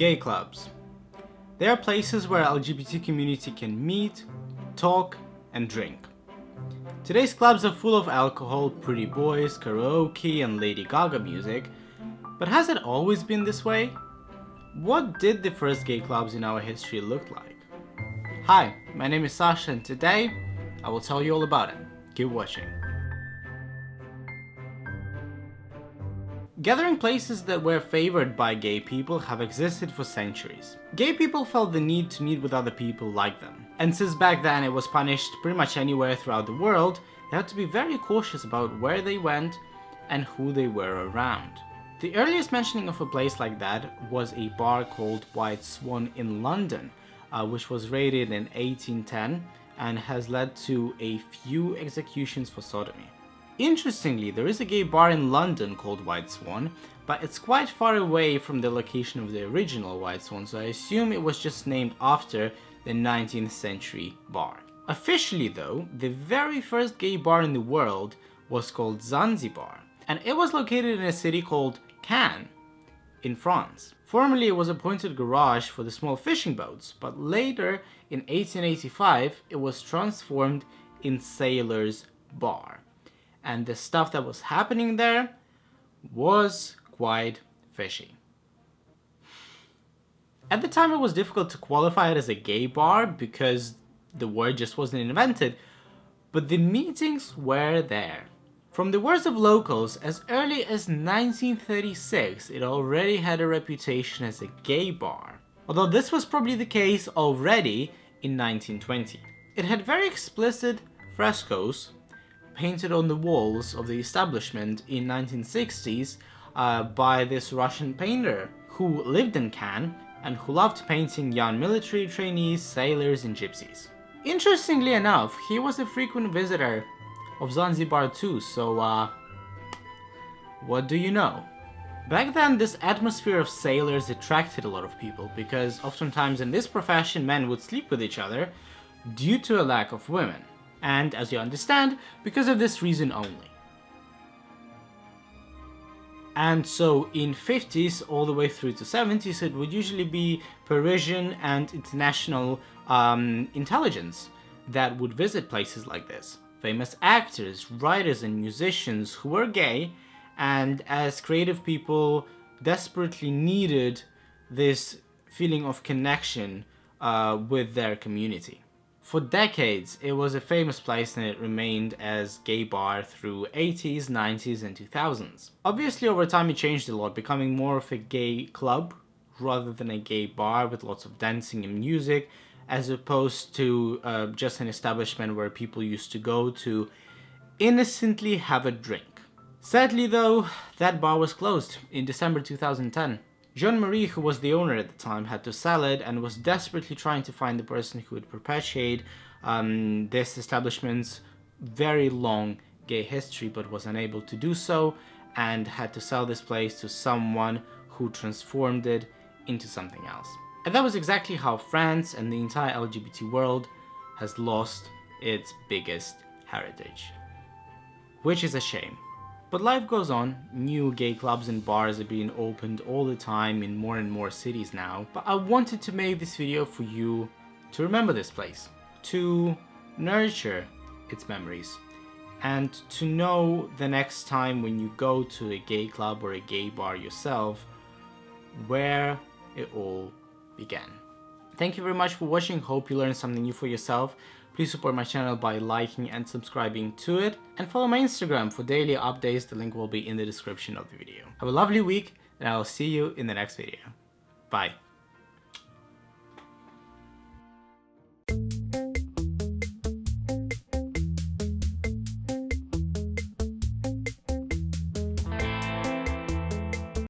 Gay clubs. They are places where LGBT community can meet, talk, and drink. Today's clubs are full of alcohol, pretty boys, karaoke, and Lady Gaga music, but has it always been this way? What did the first gay clubs in our history look like? Hi, my name is Sasha, and today I will tell you all about it. Keep watching. Gathering places that were favored by gay people have existed for centuries. Gay people felt the need to meet with other people like them. And since back then it was punished pretty much anywhere throughout the world, they had to be very cautious about where they went and who they were around. The earliest mentioning of a place like that was a bar called White Swan in London, which was raided in 1810 and has led to a few executions for sodomy. Interestingly, there is a gay bar in London called White Swan, but it's quite far away from the location of the original White Swan, so I assume it was just named after the 19th century bar. Officially though, the very first gay bar in the world was called Zanzibar, and it was located in a city called Cannes in France. Formerly it was a pointed garage for the small fishing boats, but later in 1885 it was transformed in Sailor's Bar. And the stuff that was happening there was quite fishy. At the time it was difficult to qualify it as a gay bar because the word just wasn't invented, but the meetings were there. From the words of locals, as early as 1936 it already had a reputation as a gay bar, although this was probably the case already in 1920. It had very explicit frescoes painted on the walls of the establishment in 1960s by this Russian painter who lived in Cannes and who loved painting young military trainees, sailors, and gypsies. Interestingly enough, he was a frequent visitor of Zanzibar too, so what do you know? Back then, this atmosphere of sailors attracted a lot of people because oftentimes in this profession men would sleep with each other due to a lack of women. And as you understand, because of this reason only. And so in 50s all the way through to 70s it would usually be Parisian and international intelligence that would visit places like this. Famous actors, writers and musicians who were gay, and as creative people desperately needed this feeling of connection with their community. For decades, it was a famous place and it remained as gay bar through 80s, 90s and 2000s. Obviously over time it changed a lot, becoming more of a gay club rather than a gay bar with lots of dancing and music, as opposed to just an establishment where people used to go to innocently have a drink. Sadly though, that bar was closed in December 2010. Jean-Marie, who was the owner at the time, had to sell it and was desperately trying to find the person who would perpetuate this establishment's very long gay history, but was unable to do so and had to sell this place to someone who transformed it into something else. And that was exactly how France and the entire LGBT world has lost its biggest heritage. Which is a shame. But life goes on, new gay clubs and bars are being opened all the time in more and more cities now, but I wanted to make this video for you to remember this place, to nurture its memories, and to know the next time when you go to a gay club or a gay bar yourself, where it all began. Thank you very much for watching, hope you learned something new for yourself. Please support my channel by liking and subscribing to it, and follow my Instagram for daily updates. The link will be in the description of the video. Have a lovely week, and I will see you in the next video. Bye.